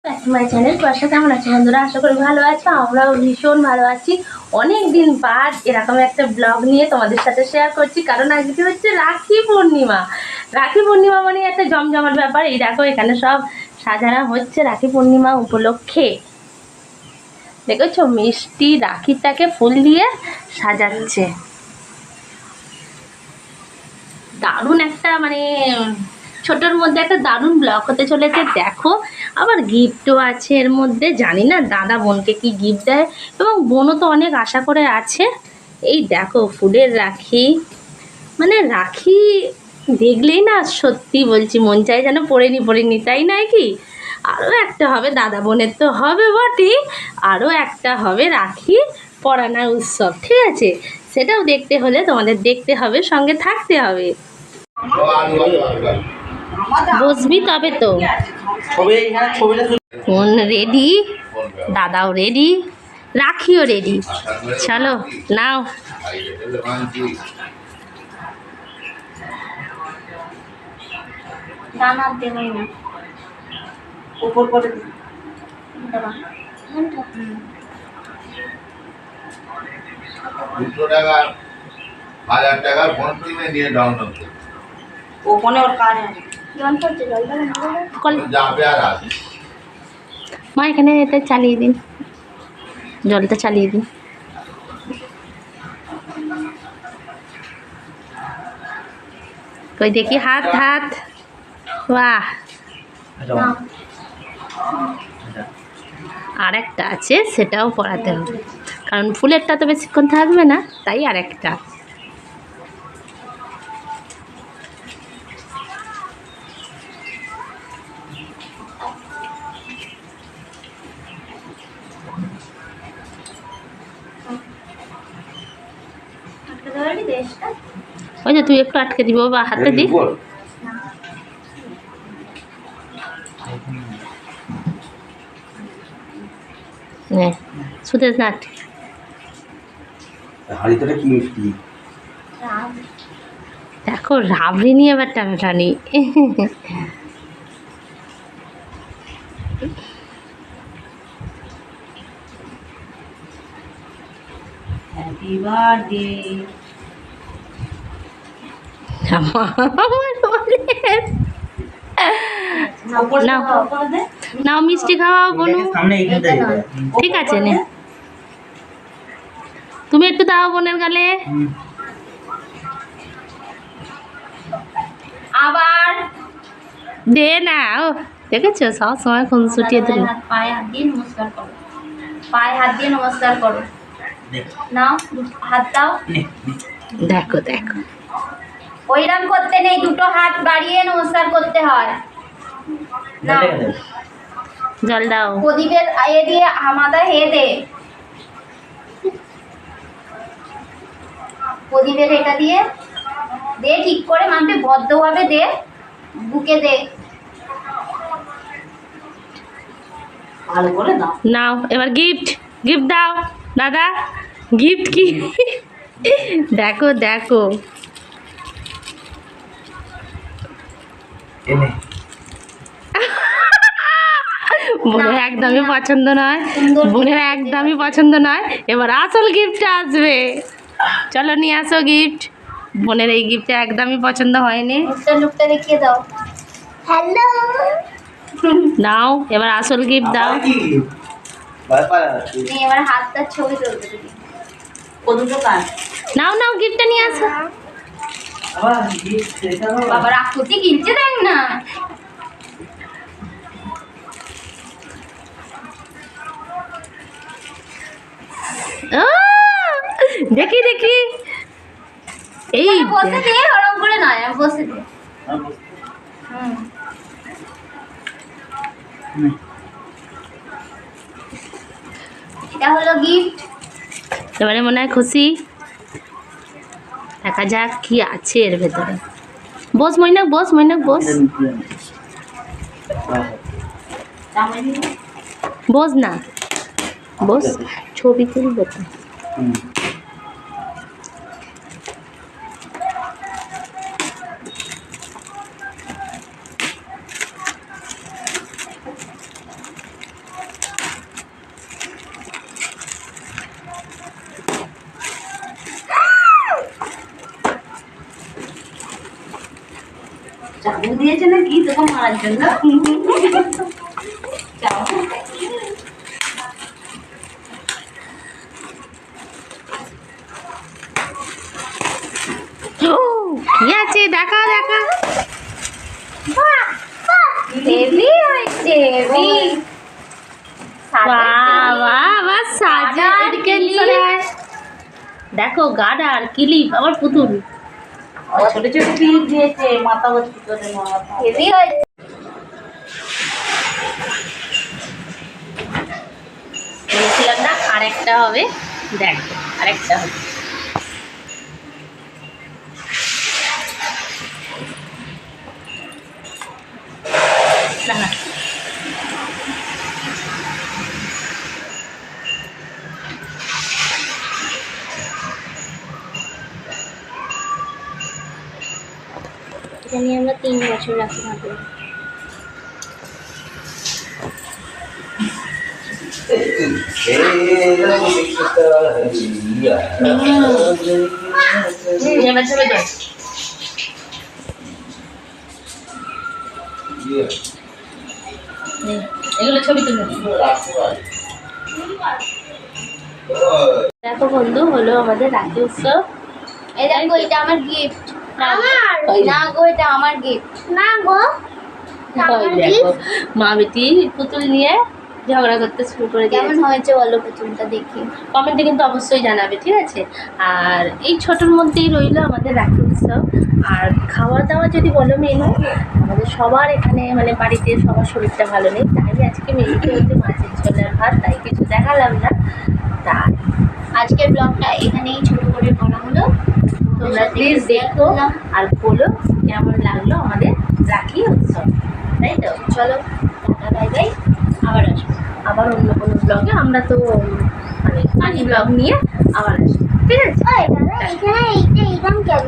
My channel কুয়াশা কেমন আছে বন্ধুরা? আশা করি ভালো আছো। আমরাও ভীষণ ভালো আছি। অনেক দিন বাদ এরকম একটা ব্লগ নিয়ে তোমাদের সাথে শেয়ার করছি, কারণ আজকে হচ্ছে রাখি পূর্ণিমা। রাখি পূর্ণিমা মানে একটা জমজমাট ব্যাপার। এই দেখো এখানে সব সাজানো হচ্ছে রাখি পূর্ণিমা উপলক্ষে। দেখেছো মিষ্টি রাখিটাকে ফুল দিয়ে সাজাচ্ছে। দারুণ একটা মানে ছোটোর মধ্যে একটা দারুণ ব্লগ হতে চলেছে। দেখো আবার গিফটও আছে এর মধ্যে। জানি না দাদা বোনকে কি গিফট দেয়, এবং বোনও তো অনেক আশা করে আছে। এই দেখো ফুলের রাখি, মানে রাখি দেখলেই না সত্যি বলছি মন চাই যেন পড়ে নি, তাই নয় কি? আরও একটা হবে, দাদা বোনের তো হবে বটেই, আরও একটা হবে রাখি পরানোর উৎসব। ঠিক আছে, সেটাও দেখতে হলে তোমাদের দেখতে হবে, সঙ্গে থাকতে হবে। বসবি তবে তো। ফোন রেডি, দাদাও রেডি, রাখিও রেডি। চলো নাও। দানা দেবই না উপর করে দাও। 200 টাকা 1000 টাকার ফোন কিনে নিয়ে ডাউনলোড করো। ও ফোনে ওর কাজ আছে। জন করছে জলটা যাবে আর আসবে। মা এখানে এটা চালিয়ে দিন, জলটা চালিয়ে দিন। কই দেখি হাত হাত। বাহ, আর একটা আছে, সেটাও পরাতে হবে, কারণ ফুলেরটা তো বেশিক্ষণ থাকবে না, তাই আর একটা। ওই যে তুই একটু আটকে দিবি, বা হাতে দি। সুদেশ না দেখো রাবড়ি নিয়ে এবার টানাটানি। Happy birthday. নাও মিষ্টি খাওয়াও বোনু। ঠিক আছে নে, তুমি একটু দাও বোনের গালে। আবার দে না। ও দেখেছো সব সময় ফোন ছুটিয়ে দিল। পায়ে হাত দিয়ে নমস্কার করো, পায়ে হাত দিয়ে নমস্কার করো। নাও হাত দাও। দেখো দেখো, ওইরকম করতে নেই, দুটো হাত বাড়িয়ে নমস্কার করতে হয়। নাও জল দাও। প্রদীপের আয়ে দিয়ে আমাদের হে দে, প্রদীপের এটা দিয়ে দে ঠিক করে, মানতে ভদ্রভাবে দে, বুকে দে, ভালো করে দাও। নাও এবার গিফট, গিফট দাও দাদা। গিফট কি দেখো দেখো। বোনের একদমই পছন্দ নয়, বোনের একদমই পছন্দ নয়। এবার আসল গিফটটা আসবে, চলো নিয়ে আসো গিফট। বোনের এই গিফটটা একদমই পছন্দ হয়নি। লুকটা দেখিয়ে দাও। হ্যালো, নাও এবার আসল গিফট দাও। এবার হাতটা ছবি তুলতে দিবি, ও দুটো কাজ। নাও নাও গিফটটা নিয়ে আসো। বাবা রাখুতি কিনছে দেখ না। ও, দেখি দেখি। এই বসে দে, ওরকম করে নয়, বসে দে। এটা হলো গিফট। এবারে মনে হয় খুশি। দেখা যাক কি আছে এর ভেতরে। বস মৈনাক, বস মৈনাক, বস। বস না, বস, ছবি তুলবো তো। চাবুক দিয়েছে না কি তোকে মারার জন্য? চাবুক। কি আছে দেখা দেখা। হেভি হয়েছে, হেভি। বাবা আবার সাজা এদিকে চলে আয়। দেখো গার্ডার ক্লিপ আবার পুতুল। ছোট ছোট ক্লিপ দিয়েছে, মাথা ভর্তি করে মাথা। হেভি হয়েছে। বলছিলাম না আরেকটা হবে, দেখো আরেকটা হবে। না এটা নিয়ে আমরা 3 বছর রাখি থাকবো। এবার ছবি তোল। এগুলো ছবি তুলে। দেখো বন্ধু, হলো আমাদের রাখি উৎসব। এই দেখো এটা আমার গিফট। ওই না গো, এটা আমার গিফট। না গো, ওই দেখো মা বেটি পুতুল নিয়ে ঝগড়া করতে শুরু করে কেমন দিয়েছে। হয়েছে বলো পুতুলটা দেখি। কমেন্টে কিন্তু অবশ্যই জানাবে, ঠিক আছে? আর এই ছোটোর মধ্যেই রইলো আমাদের রাখি উৎসব। আর খাওয়া দাওয়া যদি বলো মেনু, আমাদের সবার এখানে মানে বাড়িতে সবার শরীরটা ভালো নেই, তাই আজকে মেনুতে হচ্ছে মাছের ঝোল আর ভাত, তাই কিছু দেখালাম না। তাই আজকের ব্লগটা এখানেই ছোট করে করা হলো। তোমরা প্লিজ দেখো আর বলো কেমন লাগলো আমাদের রাখি উৎসব, তাই তো? চলো টাটা, বাই বাই। আবার আসবো। আবার অন্য কোনো ব্লগে আমরা তো মানে ফানি ব্লগ নিয়ে আবার আসবো, ঠিক আছে? এখানে এইটা এইরকম কেন?